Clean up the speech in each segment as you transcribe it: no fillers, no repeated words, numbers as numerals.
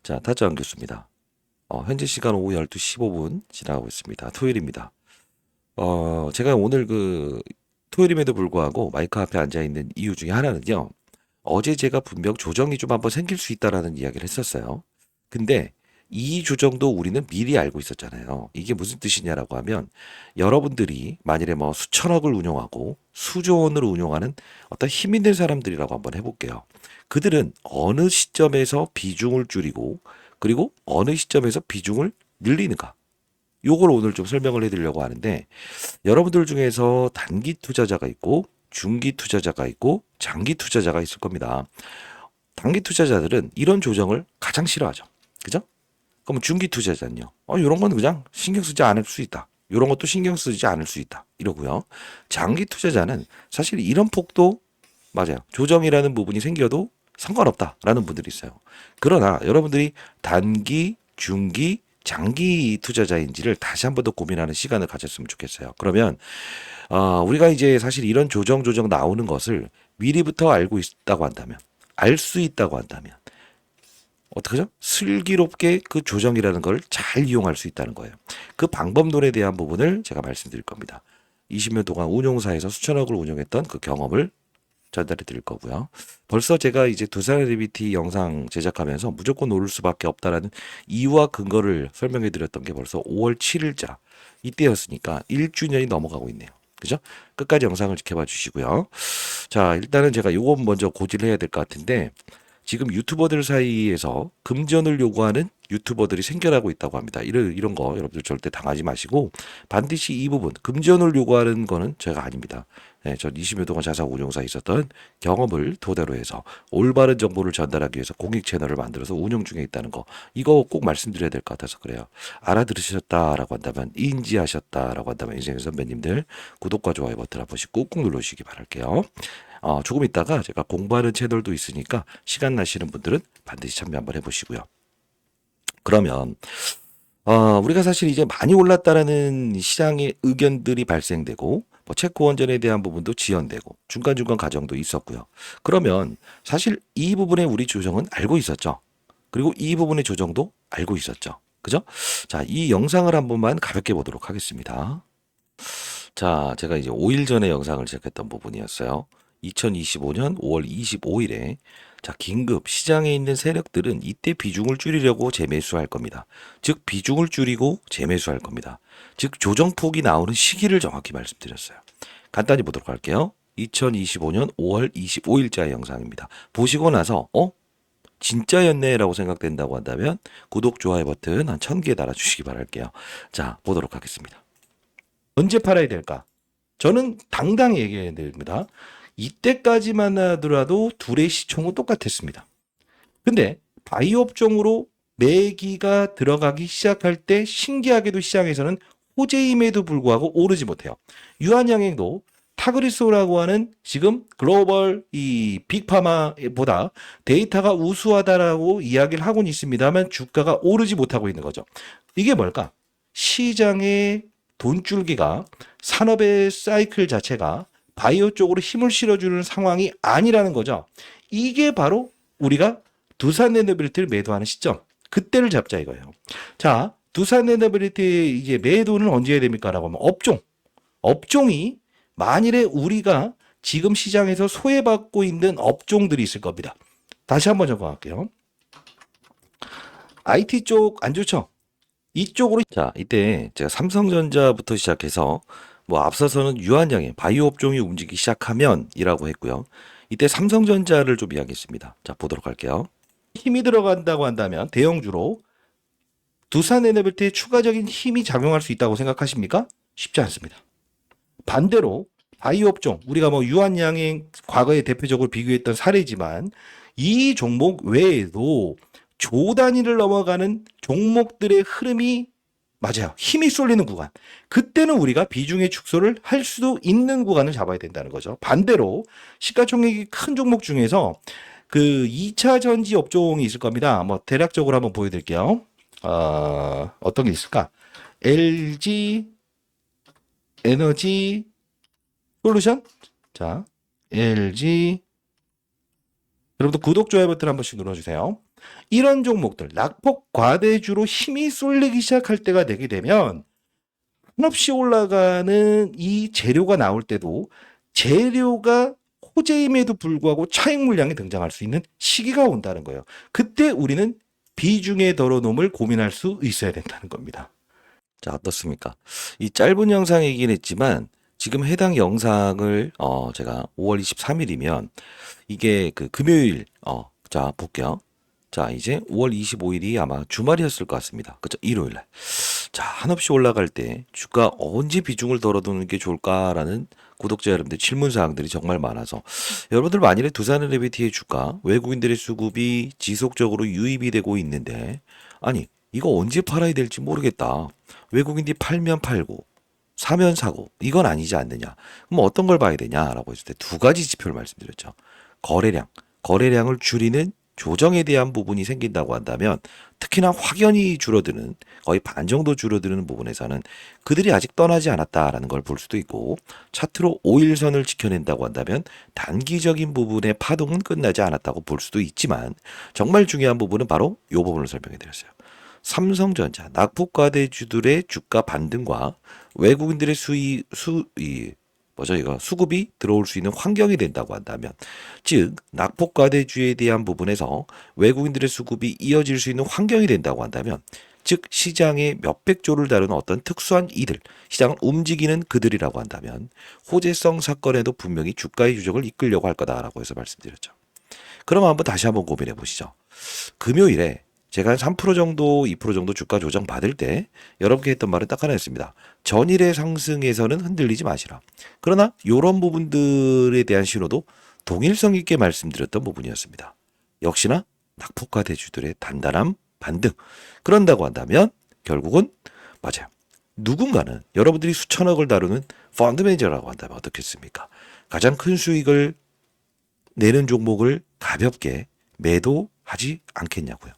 자, 타짜안 교수입니다. 현재 시간 오후 12시 15분 지나가고 있습니다. 토요일입니다. 제가 오늘 토요일임에도 불구하고 마이크 앞에 앉아 있는 이유 중에 하나는요. 어제 제가 분명 조정이 좀 한번 생길 수 있다라는 이야기를 했었어요. 근데 이 조정도 우리는 미리 알고 있었잖아요. 이게 무슨 뜻이냐라고 하면 여러분들이 만일에 뭐 수천억을 운용하고 수조 원을 운용하는 어떤 힘 있는 사람들이라고 한번 해볼게요. 그들은 어느 시점에서 비중을 줄이고 그리고 어느 시점에서 비중을 늘리는가? 요걸 오늘 좀 설명을 해드리려고 하는데 여러분들 중에서 단기 투자자가 있고 중기 투자자가 있고 장기 투자자가 있을 겁니다. 단기 투자자들은 이런 조정을 가장 싫어하죠. 그죠? 그럼 중기 투자자는요. 이런 건 그냥 신경 쓰지 않을 수 있다. 이런 것도 신경 쓰지 않을 수 있다. 이러고요. 장기 투자자는 사실 이런 폭도 맞아요. 조정이라는 부분이 생겨도 상관없다라는 분들이 있어요. 그러나 여러분들이 단기, 중기, 장기 투자자인지를 다시 한 번 더 고민하는 시간을 가졌으면 좋겠어요. 그러면 우리가 이제 사실 이런 조정 나오는 것을 미리부터 알고 있다고 한다면, 알 수 있다고 한다면 어떡하죠? 슬기롭게 그 조정이라는 걸 잘 이용할 수 있다는 거예요. 그 방법론에 대한 부분을 제가 말씀드릴 겁니다. 20년 동안 운용사에서 수천억을 운용했던 그 경험을 전달해 드릴 거고요. 벌써 제가 이제 두산 리비티 영상 제작하면서 무조건 오를 수밖에 없다라는 이유와 근거를 설명해 드렸던 게 벌써 5월 7일자 이때였으니까 1주년이 넘어가고 있네요. 그죠? 끝까지 영상을 지켜봐 주시고요. 자, 일단은 제가 요거 먼저 고지를 해야 될 것 같은데 지금 유튜버들 사이에서 금전을 요구하는 유튜버들이 생겨나고 있다고 합니다. 이런 거 여러분들 절대 당하지 마시고 반드시 이 부분 금전을 요구하는 거는 제가 아닙니다. 네, 전 20여 동안 자산 운용사에 있었던 경험을 토대로 해서 올바른 정보를 전달하기 위해서 공익 채널을 만들어서 운영 중에 있다는 거 이거 꼭 말씀드려야 될 것 같아서 그래요. 알아들으셨다라고 한다면 인지하셨다라고 한다면 인생의 선배님들 구독과 좋아요 버튼 한 번씩 꾹꾹 눌러주시기 바랄게요. 조금 있다가 제가 공부하는 채널도 있으니까 시간 나시는 분들은 반드시 참여 한번 해보시고요. 그러면 우리가 사실 이제 많이 올랐다라는 시장의 의견들이 발생되고 뭐 체코 원전에 대한 부분도 지연되고 중간중간 과정도 있었고요. 그러면 사실 이 부분에 우리 조정은 알고 있었죠. 그리고 이 부분의 조정도 알고 있었죠. 그죠? 자, 이 영상을 한 번만 가볍게 보도록 하겠습니다. 자, 제가 이제 5일 전에 영상을 시작했던 부분이었어요. 2025년 5월 25일에 자, 긴급 시장에 있는 세력들은 이때 비중을 줄이려고 재매수할 겁니다. 즉 비중을 줄이고 재매수할 겁니다. 즉 조정폭이 나오는 시기를 정확히 말씀드렸어요. 간단히 보도록 할게요. 2025년 5월 25일자 영상입니다. 보시고 나서 진짜였네라고 생각된다고 한다면 구독, 좋아요 버튼 한 1000개 달아주시기 바랄게요. 자, 보도록 하겠습니다. 언제 팔아야 될까? 저는 당당히 얘기해야 됩니다. 이때까지만 하더라도 둘의 시총은 똑같았습니다. 근데 바이오 업종으로 매기가 들어가기 시작할 때 신기하게도 시장에서는 호재임에도 불구하고 오르지 못해요. 유한양행도 타그리소라고 하는 지금 글로벌 이 빅파마보다 데이터가 우수하다라고 이야기를 하고는 있습니다만 주가가 오르지 못하고 있는 거죠. 이게 뭘까? 시장의 돈줄기가 산업의 사이클 자체가 바이오 쪽으로 힘을 실어주는 상황이 아니라는 거죠. 이게 바로 우리가 두산 에너빌리티를 매도하는 시점. 그때를 잡자 이거예요. 자, 두산 에너빌리티 이제 매도는 언제 해야 됩니까? 라고 하면 업종이 만일에 우리가 지금 시장에서 소외받고 있는 업종들이 있을 겁니다. 다시 한번 적어갈게요. IT 쪽 안 좋죠? 이쪽으로 자, 이때 제가 삼성전자부터 시작해서 뭐 앞서서는 유한양행 바이오 업종이 움직이기 시작하면이라고 했고요. 이때 삼성전자를 좀 이야기했습니다. 자, 보도록 할게요. 힘이 들어간다고 한다면 대형주로 두산 에너빌티에 추가적인 힘이 작용할 수 있다고 생각하십니까? 쉽지 않습니다. 반대로 바이오 업종 우리가 뭐 유한양행 과거에 대표적으로 비교했던 사례지만 이 종목 외에도 조 단위를 넘어가는 종목들의 흐름이 맞아요. 힘이 쏠리는 구간. 그때는 우리가 비중의 축소를 할 수도 있는 구간을 잡아야 된다는 거죠. 반대로 시가총액이 큰 종목 중에서 그 2차 전지 업종이 있을 겁니다. 뭐 대략적으로 한번 보여드릴게요. 어떤 게 있을까? LG 에너지 솔루션? 자, LG 여러분들 구독, 좋아요 버튼 한 번씩 눌러주세요. 이런 종목들 낙폭 과대주로 힘이 쏠리기 시작할 때가 되게 되면 한없이 올라가는 이 재료가 나올 때도 재료가 호재임에도 불구하고 차익 물량이 등장할 수 있는 시기가 온다는 거예요. 그때 우리는 비중의 덜어놓음을 고민할 수 있어야 된다는 겁니다. 자, 어떻습니까? 이 짧은 영상이긴 했지만 지금 해당 영상을 제가 5월 23일이면 이게 그 금요일 자, 볼게요. 자, 이제 5월 25일이 아마 주말이었을 것 같습니다. 그죠? 일요일 날. 자, 한없이 올라갈 때 주가 언제 비중을 덜어두는 게 좋을까라는 구독자 여러분들 질문 사항들이 정말 많아서 여러분들 만일에 두산은행의 주가 외국인들의 수급이 지속적으로 유입이 되고 있는데 아니 이거 언제 팔아야 될지 모르겠다. 외국인들이 팔면 팔고 사면 사고 이건 아니지 않느냐. 그럼 어떤 걸 봐야 되냐라고 했을 때 두 가지 지표를 말씀드렸죠. 거래량을 줄이는 조정에 대한 부분이 생긴다고 한다면 특히나 확연히 줄어드는 거의 반 정도 줄어드는 부분에서는 그들이 아직 떠나지 않았다라는 걸 볼 수도 있고 차트로 5일선을 지켜낸다고 한다면 단기적인 부분의 파동은 끝나지 않았다고 볼 수도 있지만 정말 중요한 부분은 바로 이 부분을 설명해 드렸어요. 삼성전자, 낙폭과대주들의 주가 반등과 외국인들의 수급이 들어올 수 있는 환경이 된다고 한다면, 즉, 낙폭과대주에 대한 부분에서 외국인들의 수급이 이어질 수 있는 환경이 된다고 한다면, 즉, 시장의 몇백 조를 다루는 어떤 특수한 이들, 시장을 움직이는 그들이라고 한다면, 호재성 사건에도 분명히 주가의 조정을 이끌려고 할 거다라고 해서 말씀드렸죠. 그럼 다시 한번 고민해 보시죠. 금요일에 제가 한 3% 정도, 2% 정도 주가 조정 받을 때 여러분께 했던 말은 딱 하나였습니다. 전일의 상승에서는 흔들리지 마시라. 그러나 이런 부분들에 대한 신호도 동일성 있게 말씀드렸던 부분이었습니다. 역시나 낙폭과 대주들의 단단한 반등. 그런다고 한다면 결국은 맞아요. 누군가는 여러분들이 수천억을 다루는 펀드 매니저라고 한다면 어떻겠습니까? 가장 큰 수익을 내는 종목을 가볍게 매도하지 않겠냐고요.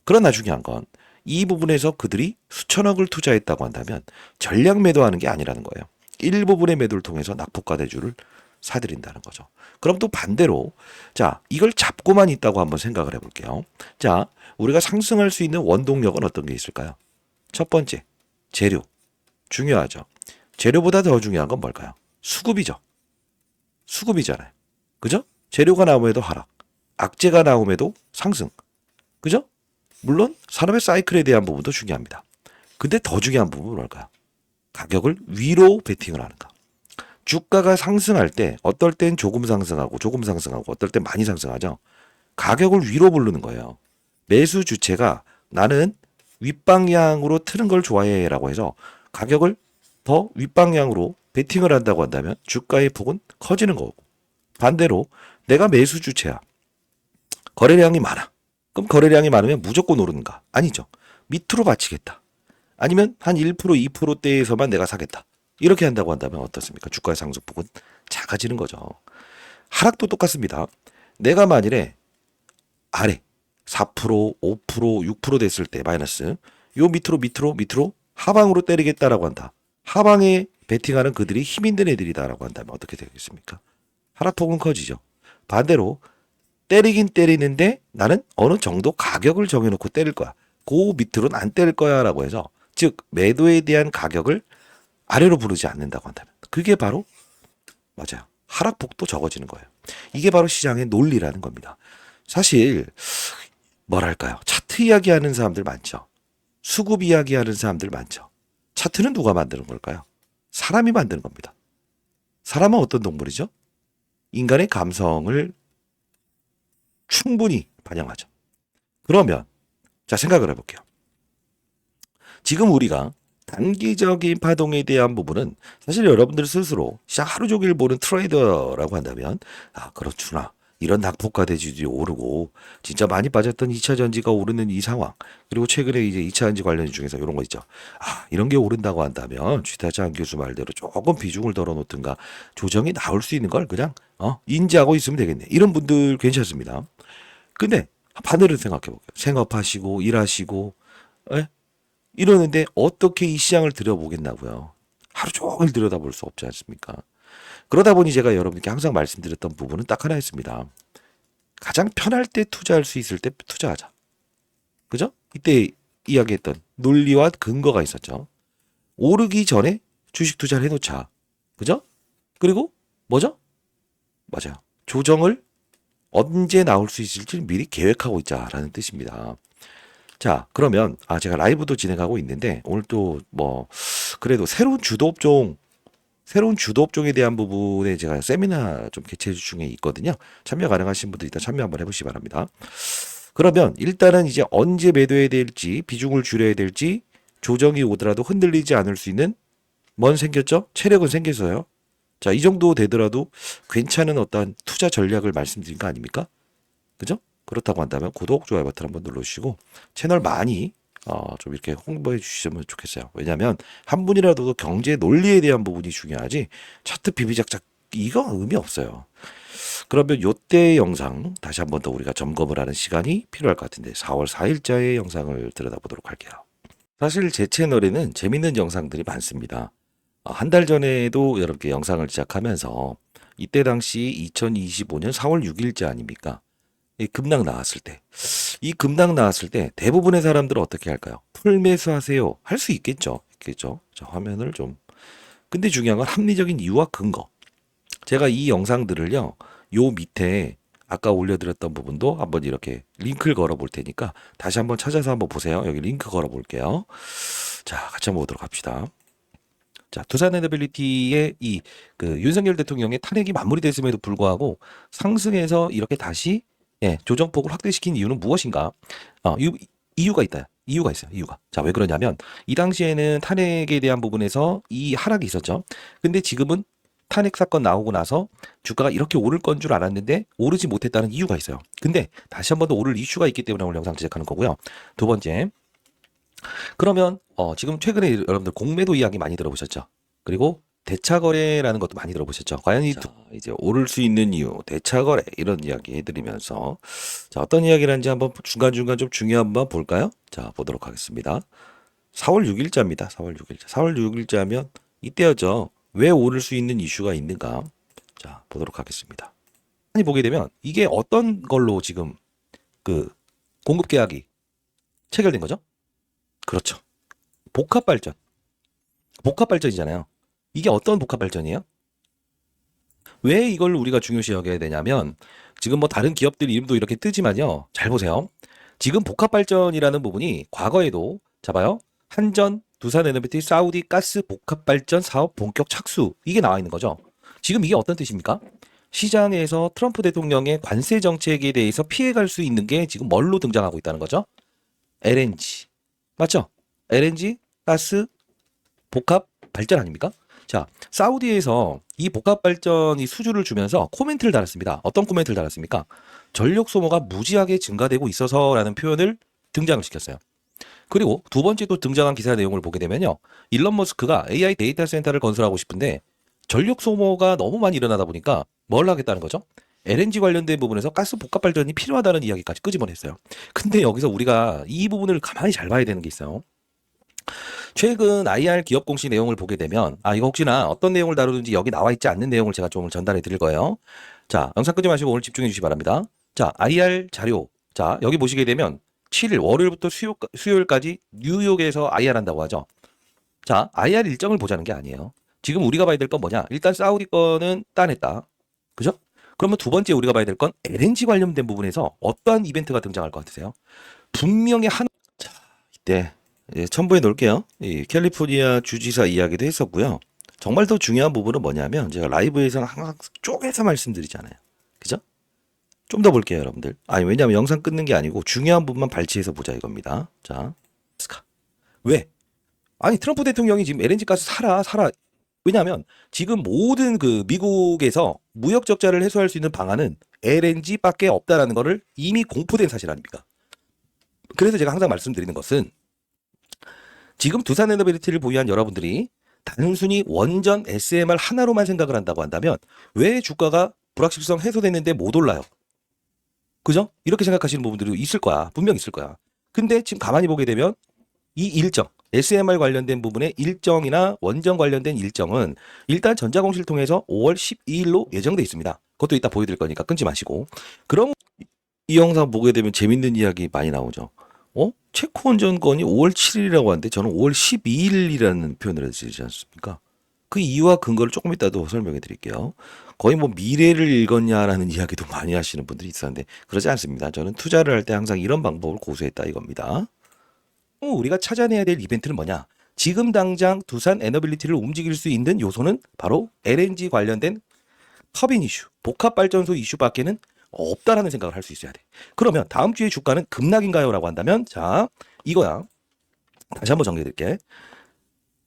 그러나 중요한 건 이 부분에서 그들이 수천억을 투자했다고 한다면 전략 매도하는 게 아니라는 거예요. 일부분의 매도를 통해서 낙폭과대주를 사들인다는 거죠. 그럼 또 반대로 자 이걸 잡고만 있다고 한번 생각을 해볼게요. 자 우리가 상승할 수 있는 원동력은 어떤 게 있을까요? 첫 번째 재료 중요하죠. 재료보다 더 중요한 건 뭘까요? 수급이죠. 수급이잖아요. 그죠? 재료가 나옴에도 하락, 악재가 나옴에도 상승. 그죠? 물론 산업의 사이클에 대한 부분도 중요합니다. 근데 더 중요한 부분은 뭘까요? 가격을 위로 베팅을 하는가. 주가가 상승할 때 어떨 땐 조금 상승하고 어떨 땐 많이 상승하죠. 가격을 위로 부르는 거예요. 매수 주체가 나는 윗방향으로 트는 걸 좋아해라고 해서 가격을 더 윗방향으로 베팅을 한다고 한다면 주가의 폭은 커지는 거고 반대로 내가 매수 주체야. 거래량이 많아. 그럼 거래량이 많으면 무조건 오르는가? 아니죠. 밑으로 받치겠다. 아니면 한 1%, 2%대에서만 내가 사겠다. 이렇게 한다고 한다면 어떻습니까? 주가의 상승폭은 작아지는 거죠. 하락도 똑같습니다. 내가 만일에 아래 4%, 5%, 6% 됐을 때 마이너스 요 밑으로 하방으로 때리겠다라고 한다. 하방에 베팅하는 그들이 힘 있는 애들이다라고 한다면 어떻게 되겠습니까? 하락폭은 커지죠. 반대로 때리긴 때리는데 나는 어느 정도 가격을 정해놓고 때릴 거야. 그 밑으로는 안 때릴 거야 라고 해서 즉 매도에 대한 가격을 아래로 부르지 않는다고 한다면 그게 바로 맞아요. 하락폭도 적어지는 거예요. 이게 바로 시장의 논리라는 겁니다. 사실 뭐랄까요. 차트 이야기하는 사람들 많죠. 수급 이야기하는 사람들 많죠. 차트는 누가 만드는 걸까요? 사람이 만드는 겁니다. 사람은 어떤 동물이죠? 인간의 감성을 충분히 반영하죠. 그러면 자 생각을 해볼게요. 지금 우리가 단기적인 파동에 대한 부분은 사실 여러분들 스스로 시장 하루 종일 보는 트레이더라고 한다면 그렇구나. 이런 낙폭과 대주들이 오르고 진짜 많이 빠졌던 2차 전지가 오르는 이 상황 그리고 최근에 이제 2차 전지 관련 중에서 이런 거 있죠. 이런 게 오른다고 한다면 쥐타장 교수 말대로 조금 비중을 덜어놓든가 조정이 나올 수 있는 걸 그냥 인지하고 있으면 되겠네. 이런 분들 괜찮습니다. 근데 반대로 생각해 볼게요. 생업하시고 일하시고 이러는데 어떻게 이 시장을 들여보겠냐고요. 하루 종일 들여다볼 수 없지 않습니까? 그러다 보니 제가 여러분께 항상 말씀드렸던 부분은 딱 하나였습니다. 가장 편할 때 투자할 수 있을 때 투자하자. 그죠? 이때 이야기했던 논리와 근거가 있었죠. 오르기 전에 주식 투자를 해놓자. 그죠? 그리고 뭐죠? 맞아요. 조정을 언제 나올 수 있을지 미리 계획하고 있자라는 뜻입니다. 자, 그러면 제가 라이브도 진행하고 있는데 오늘 또 뭐 그래도 새로운 주도 업종에 대한 부분에 제가 세미나 좀 개최 중에 있거든요. 참여 가능하신 분들 일단 참여 한번 해보시기 바랍니다. 그러면 일단은 이제 언제 매도해야 될지, 비중을 줄여야 될지, 조정이 오더라도 흔들리지 않을 수 있는 뭔 생겼죠? 체력은 생겼어요. 자, 이 정도 되더라도 괜찮은 어떤 투자 전략을 말씀드린 거 아닙니까? 그죠? 그렇다고 한다면 구독, 좋아요 버튼 한번 눌러주시고 채널 많이 좀 이렇게 홍보해 주시면 좋겠어요. 왜냐하면 한 분이라도 경제 논리에 대한 부분이 중요하지 차트 비비작작 이거 의미 없어요. 그러면 요때 영상 다시 한번 더 우리가 점검을 하는 시간이 필요할 것 같은데 4월 4일자의 영상을 들여다보도록 할게요. 사실 제 채널에는 재밌는 영상들이 많습니다. 한 달 전에도 여러분께 영상을 시작하면서 이때 당시 2025년 4월 6일자 아닙니까? 이 급락 나왔을 때. 이 급락 나왔을 때 대부분의 사람들은 어떻게 할까요? 풀매수 하세요. 할 수 있겠죠. 있겠죠. 자, 화면을 좀. 근데 중요한 건 합리적인 이유와 근거. 제가 이 영상들을요. 요 밑에 아까 올려드렸던 부분도 한번 이렇게 링크를 걸어 볼 테니까 다시 한번 찾아서 한번 보세요. 여기 링크 걸어 볼게요. 자, 같이 한번 보도록 합시다. 자, 두산에너빌리티의 그 윤석열 대통령의 탄핵이 마무리됐음에도 불구하고 상승해서 이렇게 다시 조정폭을 확대시킨 이유는 무엇인가? 이유가 있다. 이유가 있어요. 이유가. 자, 왜 그러냐면 이 당시에는 탄핵에 대한 부분에서 이 하락이 있었죠. 근데 지금은 탄핵 사건 나오고 나서 주가가 이렇게 오를 건 줄 알았는데 오르지 못했다는 이유가 있어요. 근데 다시 한 번 더 오를 이슈가 있기 때문에 오늘 영상 제작하는 거고요. 두 번째. 그러면 지금 최근에 여러분들 공매도 이야기 많이 들어보셨죠? 그리고 대차거래라는 것도 많이 들어보셨죠? 과연 이제 오를 수 있는 이유, 대차거래 이런 이야기 해드리면서 자, 어떤 이야기를 하는지 한번 중간중간 좀 중요한 한번 볼까요? 자, 보도록 하겠습니다. 4월 6일자입니다. 4월 6일자. 4월 6일자면 이때였죠. 왜 오를 수 있는 이슈가 있는가? 자, 보도록 하겠습니다. 많이 보게 되면 이게 어떤 걸로 지금 그 공급 계약이 체결된 거죠? 그렇죠. 복합 발전. 복합 발전이잖아요. 이게 어떤 복합 발전이에요? 왜 이걸 우리가 중요시 여겨야 되냐면 지금 뭐 다른 기업들 이름도 이렇게 뜨지만요. 잘 보세요. 지금 복합 발전이라는 부분이 과거에도 잡아요. 한전, 두산에너비티, 사우디 가스 복합 발전 사업 본격 착수 이게 나와 있는 거죠. 지금 이게 어떤 뜻입니까? 시장에서 트럼프 대통령의 관세 정책에 대해서 피해갈 수 있는 게 지금 뭘로 등장하고 있다는 거죠? LNG. 맞죠? LNG 가스 복합 발전 아닙니까? 자, 사우디에서 이 복합 발전이 수주를 주면서 코멘트를 달았습니다. 어떤 코멘트를 달았습니까? 전력 소모가 무지하게 증가되고 있어서라는 표현을 등장을 시켰어요. 그리고 두 번째 또 등장한 기사 내용을 보게 되면요. 일론 머스크가 AI 데이터 센터를 건설하고 싶은데 전력 소모가 너무 많이 일어나다 보니까 뭘 하겠다는 거죠? LNG 관련된 부분에서 가스 복합 발전이 필요하다는 이야기까지 끄집어냈어요. 근데 여기서 우리가 이 부분을 가만히 잘 봐야 되는 게 있어요. 최근 IR 기업 공시 내용을 보게 되면 이거 혹시나 어떤 내용을 다루는지 여기 나와 있지 않는 내용을 제가 좀 전달해 드릴 거예요. 자, 영상 끄지 마시고 오늘 집중해 주시기 바랍니다. 자, IR 자료. 자, 여기 보시게 되면 7일 월요일부터 수요일까지 뉴욕에서 IR 한다고 하죠. 자, IR 일정을 보자는 게 아니에요. 지금 우리가 봐야 될 건 뭐냐? 일단 사우디 거는 따냈다. 그죠? 그러면 두 번째 우리가 봐야 될 건 LNG 관련된 부분에서 어떠한 이벤트가 등장할 것 같으세요? 분명히 자, 이때 첨부해 놓을게요. 이 캘리포니아 주지사 이야기도 했었고요. 정말 더 중요한 부분은 뭐냐면 제가 라이브에서는 항상 쪼개서 말씀드리잖아요. 그죠? 좀 더 볼게요, 여러분들. 왜냐면 영상 끊는 게 아니고 중요한 부분만 발췌해서 보자 이겁니다. 자, 왜? 트럼프 대통령이 지금 LNG 가스 사라. 왜냐하면 지금 모든 그 미국에서 무역 적자를 해소할 수 있는 방안은 LNG밖에 없다라는 거를 이미 공포된 사실 아닙니까? 그래서 제가 항상 말씀드리는 것은 지금 두산에너비리티를 보유한 여러분들이 단순히 원전 SMR 하나로만 생각을 한다고 한다면 왜 주가가 불확실성 해소됐는데 못 올라요? 그죠? 이렇게 생각하시는 부분들이 있을 거야. 분명 있을 거야. 근데 지금 가만히 보게 되면 이 일정, SMR 관련된 부분의 일정이나 원전 관련된 일정은 일단 전자공시를 통해서 5월 12일로 예정돼 있습니다. 그것도 이따 보여드릴 거니까 끊지 마시고. 그럼 이 영상 보게 되면 재밌는 이야기 많이 나오죠. 체코 원전건이 5월 7일이라고 하는데 저는 5월 12일이라는 표현을 해주지 않습니까? 그 이유와 근거를 조금 이따도 설명해 드릴게요. 거의 뭐 미래를 읽었냐라는 이야기도 많이 하시는 분들이 있었는데 그러지 않습니다. 저는 투자를 할 때 항상 이런 방법을 고수했다 이겁니다. 우리가 찾아내야 될 이벤트는 뭐냐? 지금 당장 두산 에너빌리티를 움직일 수 있는 요소는 바로 LNG 관련된 터빈 이슈, 복합 발전소 이슈밖에는 없다라는 생각을 할 수 있어야 돼. 그러면 다음 주에 주가는 급락인가요? 라고 한다면 자, 이거야. 다시 한번 정리해 드릴게.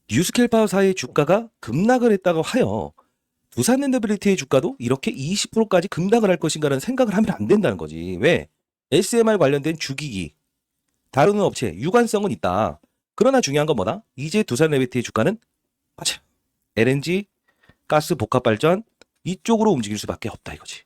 뉴스케일 파워사의 주가가 급락을 했다고 하여 두산 엔더빌리티의 주가도 이렇게 20%까지 급락을 할 것인가라는 생각을 하면 안 된다는 거지. 왜? SMR 관련된 주기기, 다루는 업체, 유관성은 있다. 그러나 중요한 건 뭐다? 이제 두산 엔더빌리티의 주가는 맞아. LNG, 가스 복합 발전 이쪽으로 움직일 수밖에 없다 이거지.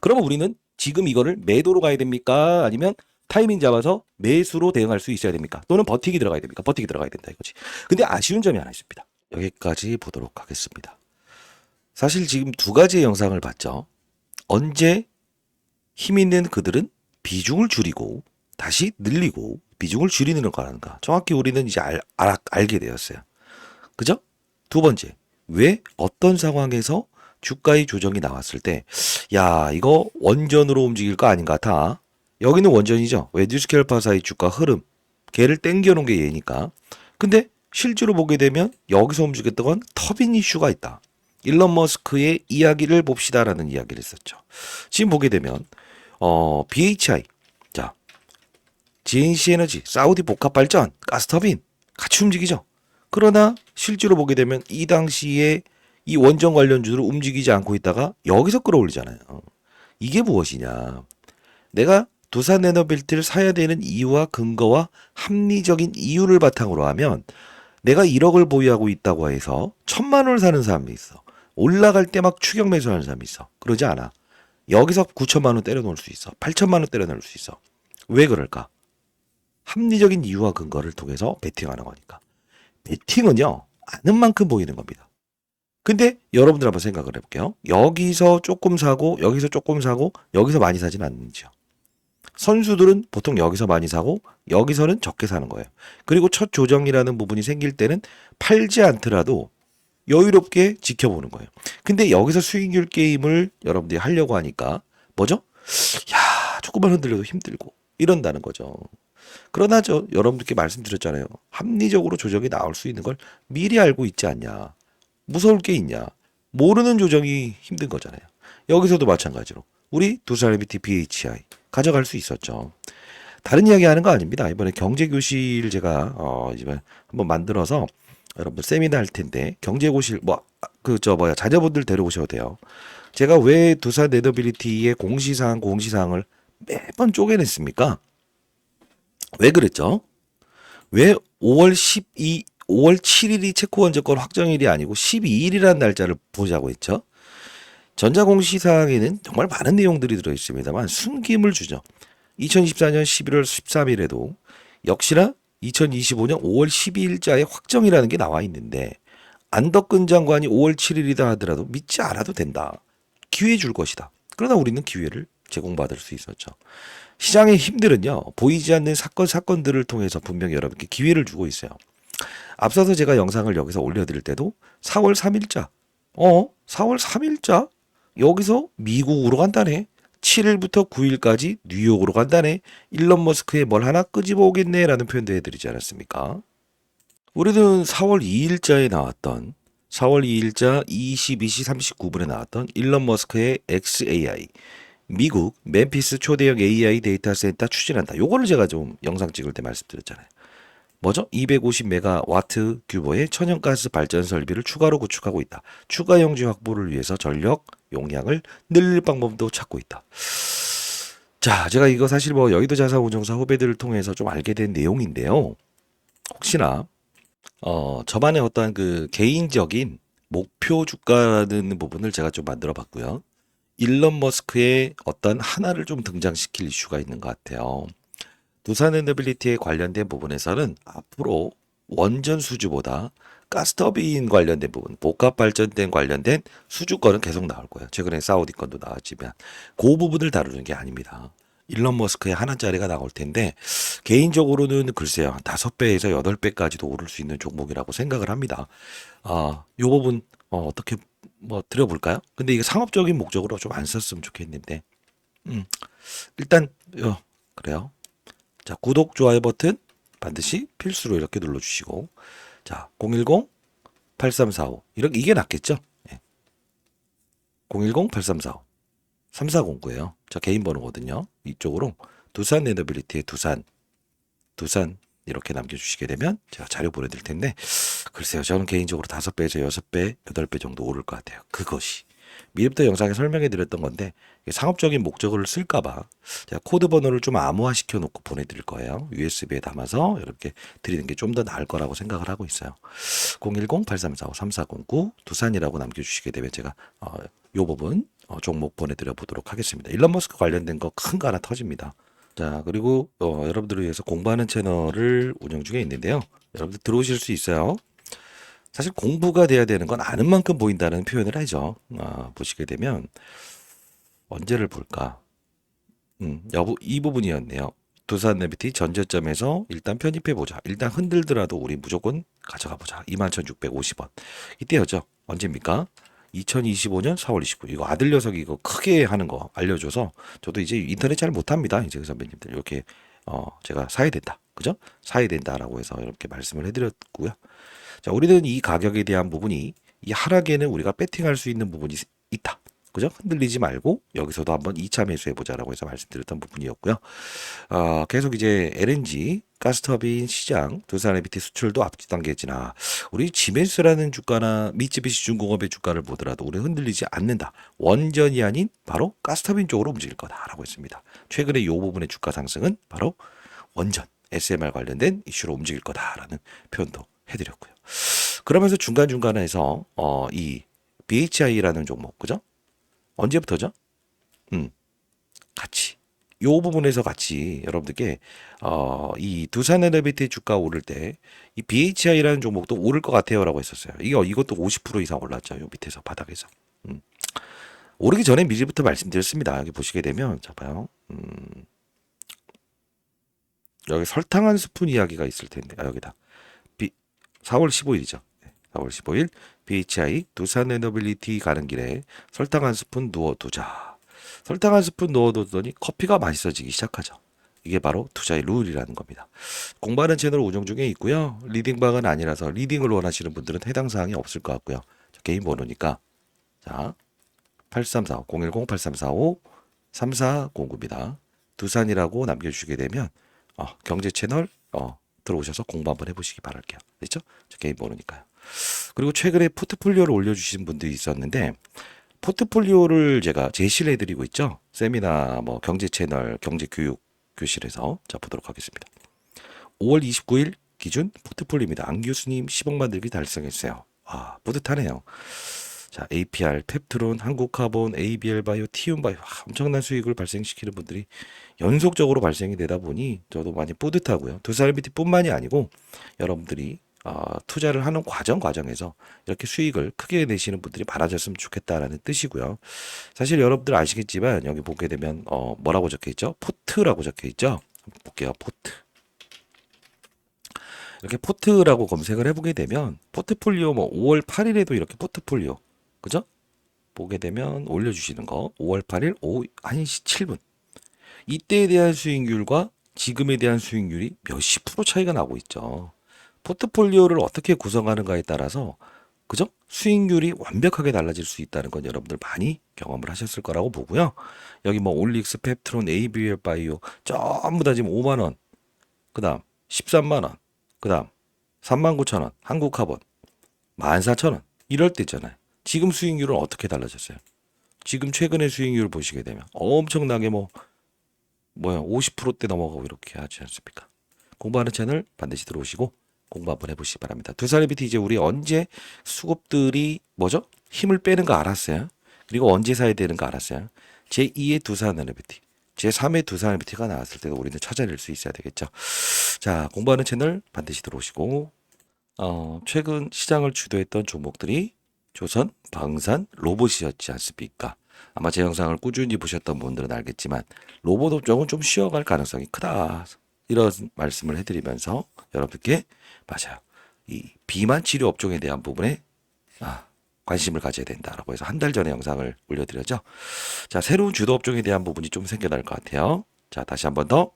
그러면 우리는 지금 이거를 매도로 가야 됩니까? 아니면 타이밍 잡아서 매수로 대응할 수 있어야 됩니까? 또는 버티기 들어가야 됩니까? 버티기 들어가야 된다 이거지. 근데 아쉬운 점이 하나 있습니다. 여기까지 보도록 하겠습니다. 사실 지금 두 가지의 영상을 봤죠. 언제 힘 있는 그들은 비중을 줄이고 다시 늘리고 비중을 줄이는 거라는가. 정확히 우리는 이제 알게 되었어요. 그죠? 두 번째, 왜 어떤 상황에서 주가의 조정이 나왔을 때, 야, 이거 원전으로 움직일 거 아닌 것 같아. 여기는 원전이죠. 왜 뉴스케일 파사의 주가 흐름, 걔를 땡겨놓은 게 얘니까. 근데 실제로 보게 되면 여기서 움직였던 건 터빈 이슈가 있다. 일론 머스크의 이야기를 봅시다라는 이야기를 했었죠. 지금 보게 되면 BHI, 자, GNC 에너지, 사우디 복합 발전, 가스터빈 같이 움직이죠. 그러나 실제로 보게 되면 이 당시에 이 원전 관련주를 움직이지 않고 있다가 여기서 끌어올리잖아요. 이게 무엇이냐? 내가 두산 에너빌티를 사야 되는 이유와 근거와 합리적인 이유를 바탕으로 하면 내가 1억을 보유하고 있다고 해서 1,000만 원을 사는 사람이 있어. 올라갈 때 막 추격 매수하는 사람이 있어. 그러지 않아. 여기서 9천만 원 때려 놓을 수 있어. 8천만 원 때려 놓을 수 있어. 왜 그럴까? 합리적인 이유와 근거를 통해서 베팅하는 거니까. 베팅은요, 아는 만큼 보이는 겁니다. 근데 여러분들 한번 생각을 해볼게요. 여기서 조금 사고, 여기서 조금 사고, 여기서 많이 사진 않는지요. 선수들은 보통 여기서 많이 사고, 여기서는 적게 사는 거예요. 그리고 첫 조정이라는 부분이 생길 때는 팔지 않더라도 여유롭게 지켜보는 거예요. 근데 여기서 수익률 게임을 여러분들이 하려고 하니까 뭐죠? 야, 조금만 흔들려도 힘들고 이런다는 거죠. 그러나 여러분들께 말씀드렸잖아요. 합리적으로 조정이 나올 수 있는 걸 미리 알고 있지 않냐. 무서울 게 있냐. 모르는 조정이 힘든 거잖아요. 여기서도 마찬가지로 우리 두산 에너빌리티 BHI 가져갈 수 있었죠. 다른 이야기 하는 거 아닙니다. 이번에 경제교실 제가 이번에 한번 만들어서 여러분들 세미나 할 텐데 경제고실 자녀분들 데려오셔도 돼요. 제가 왜 두산 에너빌리티의 공시사항을 매번 쪼개냈습니까? 왜 그랬죠? 왜 5월 7일이 체코 원전권 확정일이 아니고 12일이라는 날짜를 보자고 했죠? 전자공시사항에는 정말 많은 내용들이 들어있습니다만 숨김을 주죠. 2024년 11월 13일에도 역시나 2025년 5월 12일자의 확정이라는 게 나와 있는데 안덕근 장관이 5월 7일이다 하더라도 믿지 않아도 된다. 기회 줄 것이다. 그러나 우리는 기회를 제공받을 수 있었죠. 시장의 힘들은요. 보이지 않는 사건들을 통해서 분명히 여러분께 기회를 주고 있어요. 앞서서 제가 영상을 여기서 올려드릴 때도 4월 3일자 4월 3일자 여기서 미국으로 간다네. 7일부터 9일까지 뉴욕으로 간다네. 일론 머스크에 뭘 하나 끄집어 오겠네 라는 표현도 해드리지 않았습니까? 우리는 4월 2일자에 나왔던 4월 2일자 22시 39분에 나왔던 일론 머스크의 XAI 미국 멤피스 초대형 AI 데이터 센터 추진한다. 요거를 제가 좀 영상 찍을 때 말씀드렸잖아요. 뭐죠? 250메가와트 규모의 천연가스 발전 설비를 추가로 구축하고 있다. 추가 용지 확보를 위해서 전력 용량을 늘릴 방법도 찾고 있다. 자, 제가 이거 사실 여의도 자산운용사 후배들을 통해서 좀 알게 된 내용인데요. 혹시나 저만의 어떠한 그 개인적인 목표 주가라는 부분을 제가 좀 만들어 봤고요. 일론 머스크의 어떤 하나를 좀 등장시킬 이슈가 있는 것 같아요. 두산 에너빌리티에 관련된 부분에서는 앞으로 원전 수주보다 가스터빈 관련된 부분, 복합 발전된 관련된 수주권은 계속 나올 거예요. 최근에 사우디 건도 나왔지만 그 부분을 다루는 게 아닙니다. 일론 머스크의 하나짜리가 나올 텐데 개인적으로는 글쎄요. 한 5배에서 8배까지도 오를 수 있는 종목이라고 생각을 합니다. 요 부분 어떻게 뭐 드려볼까요? 근데 이게 상업적인 목적으로 좀 안 썼으면 좋겠는데 일단 그래요. 자, 구독, 좋아요 버튼 반드시 필수로 이렇게 눌러주시고 자, 010-8345 이렇게 이게 낫겠죠? 예. 010-8345 3409예요. 저 개인 번호거든요. 이쪽으로 두산 레더빌리티의 두산 이렇게 남겨주시게 되면 제가 자료 보내드릴 텐데 글쎄요. 저는 개인적으로 5배에서 6배, 8배 정도 오를 것 같아요. 그것이. 미리부터 영상에 설명해 드렸던 건데 상업적인 목적을 쓸까봐 제가 코드 번호를 좀 암호화시켜 놓고 보내드릴 거예요. USB에 담아서 이렇게 드리는 게 좀 더 나을 거라고 생각을 하고 있어요. 010-8345-3409 두산이라고 남겨주시게 되면 제가 요 부분 종목 보내드려 보도록 하겠습니다. 일론 머스크 관련된 거 큰 거 하나 터집니다. 자, 그리고 여러분들을 위해서 공부하는 채널을 운영 중에 있는데요. 여러분들 들어오실 수 있어요. 사실 공부가 돼야 되는 건 아는 만큼 보인다는 표현을 하죠. 보시게 되면 언제를 볼까? 이 부분이었네요. 두산 레비티 전저점에서 일단 편입해 보자. 일단 흔들더라도 우리 무조건 가져가 보자. 21,650원. 이때였죠. 언제입니까? 2025년 4월 29일. 이거 아들 녀석이 이거 크게 하는 거 알려줘서 저도 이제 인터넷 잘 못합니다. 이제 그 선배님들 이렇게 제가 사야 된다. 그죠? 사야 된다라고 해서 이렇게 말씀을 해드렸고요. 자, 우리는 이 가격에 대한 부분이 이 하락에는 우리가 배팅할 수 있는 부분이 있다. 그죠? 흔들리지 말고 여기서도 한번 2차 매수해보자라고 해서 말씀드렸던 부분이었고요. 계속 이제 LNG, 가스터빈 시장, 두산 에비티 수출도 앞당겨 지나 우리 지멘스라는 주가나 미쯔비시 중공업의 주가를 보더라도 우리는 흔들리지 않는다. 원전이 아닌 바로 가스터빈 쪽으로 움직일 거다라고 했습니다. 최근에 이 부분의 주가 상승은 바로 원전, SMR 관련된 이슈로 움직일 거다라는 표현도 해드렸고요. 그러면서 중간중간에서 이 BHI라는 종목, 그죠? 언제부터죠? 같이 요 부분에서 같이 여러분들께 이 두산 에너비티 주가 오를 때 이 BHI라는 종목도 오를 것 같아요라고 했었어요. 이것도 50% 이상 올랐죠. 요 밑에서 바닥에서. 오르기 전에 미리부터 말씀드렸습니다. 여기 보시게 되면 자 봐요. 여기 설탕 한 스푼 이야기가 있을 텐데 여기다. 4월 15일이죠. 4월 15일 BHI 두산 에너빌리티 가는 길에 설탕 한 스푼 넣어두자. 설탕 한 스푼 넣어두더니 커피가 맛있어지기 시작하죠. 이게 바로 투자의 룰이라는 겁니다. 공부하는 채널 운영 중에 있고요. 리딩방은 아니라서 리딩을 원하시는 분들은 해당 사항이 없을 것 같고요. 개인 번호니까 자 8345 010-8345 3409입니다. 두산이라고 남겨주시게 되면 경제 채널 들어오셔서 공부 한번 해보시기 바랄게요. 됐죠? 저 개인 번호니까요. 그리고 최근에 포트폴리오를 올려주신 분들이 있었는데 포트폴리오를 제가 제시를 해드리고 있죠. 세미나 뭐 경제 채널 경제 교육 교실에서 자 보도록 하겠습니다. 5월 29일 기준 포트폴리오입니다. 안 교수님 10억 만들기 달성했어요. 뿌듯하네요. 자, APR, 펩트론, 한국카본, ABL 바이오, 티움 바이오 엄청난 수익을 발생시키는 분들이 연속적으로 발생이 되다 보니 저도 많이 뿌듯하고요. 두산 LBT뿐만이 아니고 여러분들이 투자를 하는 과정에서 이렇게 수익을 크게 내시는 분들이 많아졌으면 좋겠다라는 뜻이고요. 사실 여러분들 아시겠지만 여기 보게 되면 뭐라고 적혀 있죠? 포트라고 적혀 있죠. 한번 볼게요. 포트. 이렇게 포트라고 검색을 해보게 되면 포트폴리오 뭐 5월 8일에도 이렇게 포트폴리오 그죠? 보게 되면 올려주시는 거 5월 8일 오후 1시 7분 이때에 대한 수익률과 지금에 대한 수익률이 몇십 프로 차이가 나고 있죠. 포트폴리오를 어떻게 구성하는가에 따라서 그죠? 수익률이 완벽하게 달라질 수 있다는 건 여러분들 많이 경험을 하셨을 거라고 보고요. 여기 뭐 올릭스, 펩트론, ABL 바이오 전부 다 지금 5만 원, 그다음 13만 원, 그다음 39,000원, 한국카본 14,000원 이럴 때 있잖아요. 지금 수익률은 어떻게 달라졌어요? 지금 최근의 수익률 보시게 되면 엄청나게 50%대 넘어가고 이렇게 하지 않습니까? 공부하는 채널 반드시 들어오시고 공부 한번 해보시기 바랍니다. 두산 LBT 이제 우리 언제 수급들이 힘을 빼는 거 알았어요. 그리고 언제 사야 되는 거 알았어요. 제2의 두산 LBT, 제3의 두산 LBT가 나왔을 때도 우리는 찾아낼 수 있어야 되겠죠. 자, 공부하는 채널 반드시 들어오시고 최근 시장을 주도했던 종목들이 조선, 방산, 로봇이었지 않습니까? 아마 제 영상을 꾸준히 보셨던 분들은 알겠지만 로봇 업종은 좀 쉬어갈 가능성이 크다. 이런 말씀을 해드리면서 여러분께 맞아요. 이 비만 치료 업종에 대한 부분에 관심을 가져야 된다라고 해서 한 달 전에 영상을 올려드렸죠. 자, 새로운 주도 업종에 대한 부분이 좀 생겨날 것 같아요. 자, 다시 한번 더,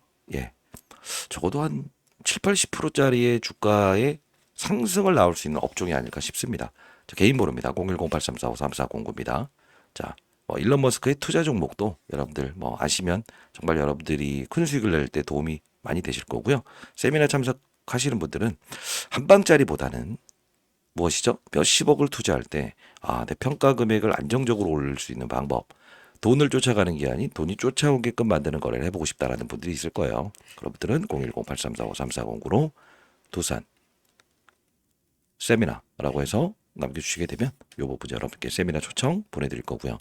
적어도 한 7, 80%짜리의 주가의 상승을 나올 수 있는 업종이 아닐까 싶습니다. 자, 개인 번호입니다. 010-8345-3409입니다. 자, 일론 머스크의 투자 종목도 여러분들 아시면 정말 여러분들이 큰 수익을 낼 때 도움이 많이 되실 거고요. 세미나 참석하시는 분들은 한 방짜리보다는 무엇이죠? 몇십억을 투자할 때, 내 평가 금액을 안정적으로 올릴 수 있는 방법. 돈을 쫓아가는 게 아닌 돈이 쫓아오게끔 만드는 거래를 해보고 싶다라는 분들이 있을 거예요. 그런 분들은 010-8345-3409로 두산 세미나라고 해서 남겨주시게 되면 요 부분 여러분께 세미나 초청 보내드릴 거고요.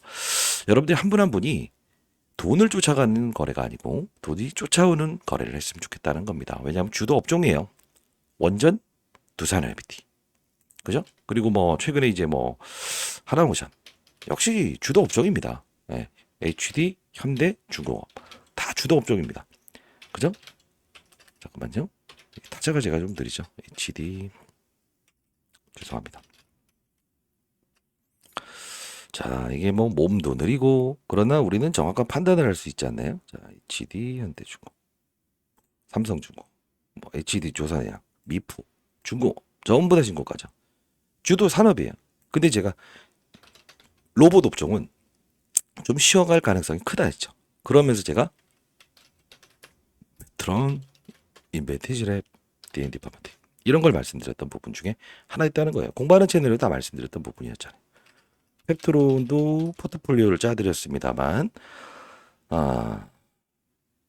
여러분들 한 분 한 분이 돈을 쫓아가는 거래가 아니고 돈이 쫓아오는 거래를 했으면 좋겠다는 겁니다. 왜냐하면 주도 업종이에요. 원전, 두산 LBT. 그죠? 그리고 최근에 이제 하나모션. 역시 주도 업종입니다. 네. HD, 현대, 중공업. 다 주도 업종입니다. 그죠? 잠깐만요. 타자가 제가 좀 느리죠. HD. 죄송합니다. 자, 이게 몸도 느리고, 그러나 우리는 정확한 판단을 할 수 있지 않나요? 자, HD, 현대중공업, 삼성중공업, HD 조선해양, 미프, 중공업, 전부 다 신고가죠. 주도 산업이에요. 근데 제가 로봇 업종은 좀 쉬어갈 가능성이 크다 했죠. 그러면서 제가 트론, 인벤티지랩, D&D 파마틱 이런 걸 말씀드렸던 부분 중에 하나 있다는 거예요. 공부하는 채널을 다 말씀드렸던 부분이었잖아요. 펩트론도 포트폴리오를 짜드렸습니다만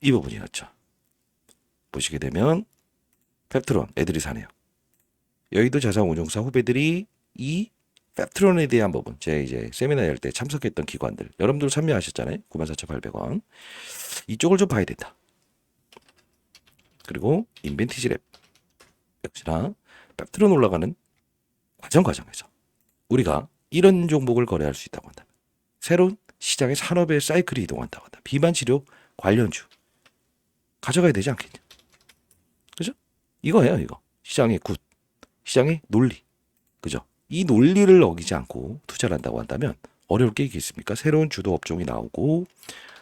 이 부분이었죠. 보시게 되면 펩트론 애들이 사네요. 여의도 자산운용사 후배들이 이 펩트론에 대한 부분, 제 이제 세미나 열 때 참석했던 기관들, 여러분들 참여하셨잖아요. 94,800원. 이쪽을 좀 봐야 된다. 그리고 인벤티지랩 역시나 펩트론 올라가는 과정에서 우리가 이런 종목을 거래할 수 있다고 한다면, 새로운 시장의 산업의 사이클이 이동한다고 한다면 비만 치료 관련주 가져가야 되지 않겠냐. 그죠? 이거예요, 이거. 시장의 굿. 시장의 논리. 그죠? 이 논리를 어기지 않고 투자를 한다고 한다면 어려울 게 있겠습니까? 새로운 주도 업종이 나오고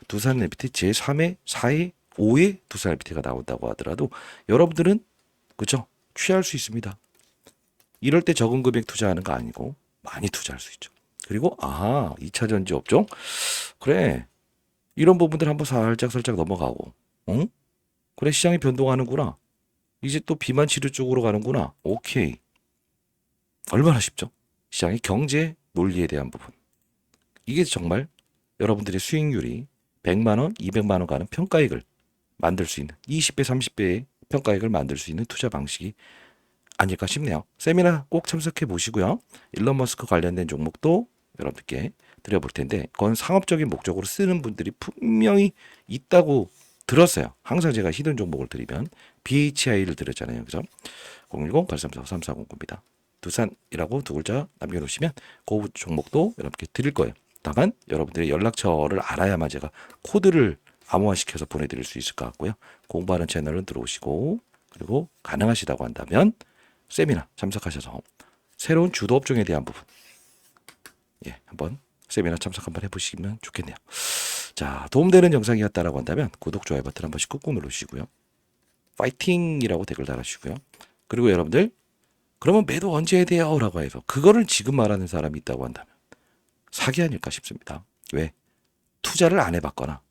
두산 LBT 제3회, 4회, 5회 두산 LBT가 나온다고 하더라도 여러분들은 그죠? 취할 수 있습니다. 이럴 때 적은 금액 투자하는 거 아니고 많이 투자할 수 있죠. 그리고 2차 전지 업종? 그래. 이런 부분들 한번 살짝 넘어가고. 응? 그래, 시장이 변동하는구나. 이제 또 비만 치료 쪽으로 가는구나. 오케이. 얼마나 쉽죠? 시장의 경제 논리에 대한 부분. 이게 정말 여러분들의 수익률이 100만 원, 200만 원 가는 평가액을 만들 수 있는 20배, 30배의 평가액을 만들 수 있는 투자 방식이 아닐까 싶네요. 세미나 꼭 참석해 보시고요. 일론 머스크 관련된 종목도 여러분들께 드려볼 텐데 그건 상업적인 목적으로 쓰는 분들이 분명히 있다고 들었어요. 항상 제가 히든 종목을 드리면 BHI를 드렸잖아요. 그죠? 010-8345-3409입니다. 두산이라고 두 글자 남겨놓으시면 그 종목도 여러분께 드릴 거예요. 다만 여러분들의 연락처를 알아야만 제가 코드를 암호화시켜서 보내드릴 수 있을 것 같고요. 공부하는 채널은 들어오시고 그리고 가능하시다고 한다면 세미나 참석하셔서 새로운 주도 업종에 대한 부분 한번 세미나 참석 한번 해보시면 좋겠네요. 자, 도움되는 영상이었다라고 한다면 구독, 좋아요 버튼 한 번씩 꾹꾹 누르시고요. 파이팅이라고 댓글 달아주시고요. 그리고 여러분들 그러면 매도 언제 해야 돼요? 라고 해서 그거를 지금 말하는 사람이 있다고 한다면 사기 아닐까 싶습니다. 왜? 투자를 안 해봤거나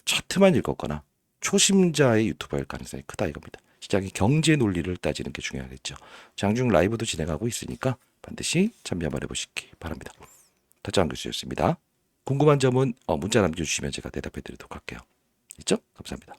차트만 읽었거나 초심자의 유튜버일 가능성이 크다 이겁니다. 시장의 경제 논리를 따지는 게 중요하겠죠. 장중 라이브도 진행하고 있으니까 반드시 참여 한번 해보시기 바랍니다. 타짜한 교수였습니다. 궁금한 점은 문자 남겨주시면 제가 대답해 드리도록 할게요. 있죠? 감사합니다.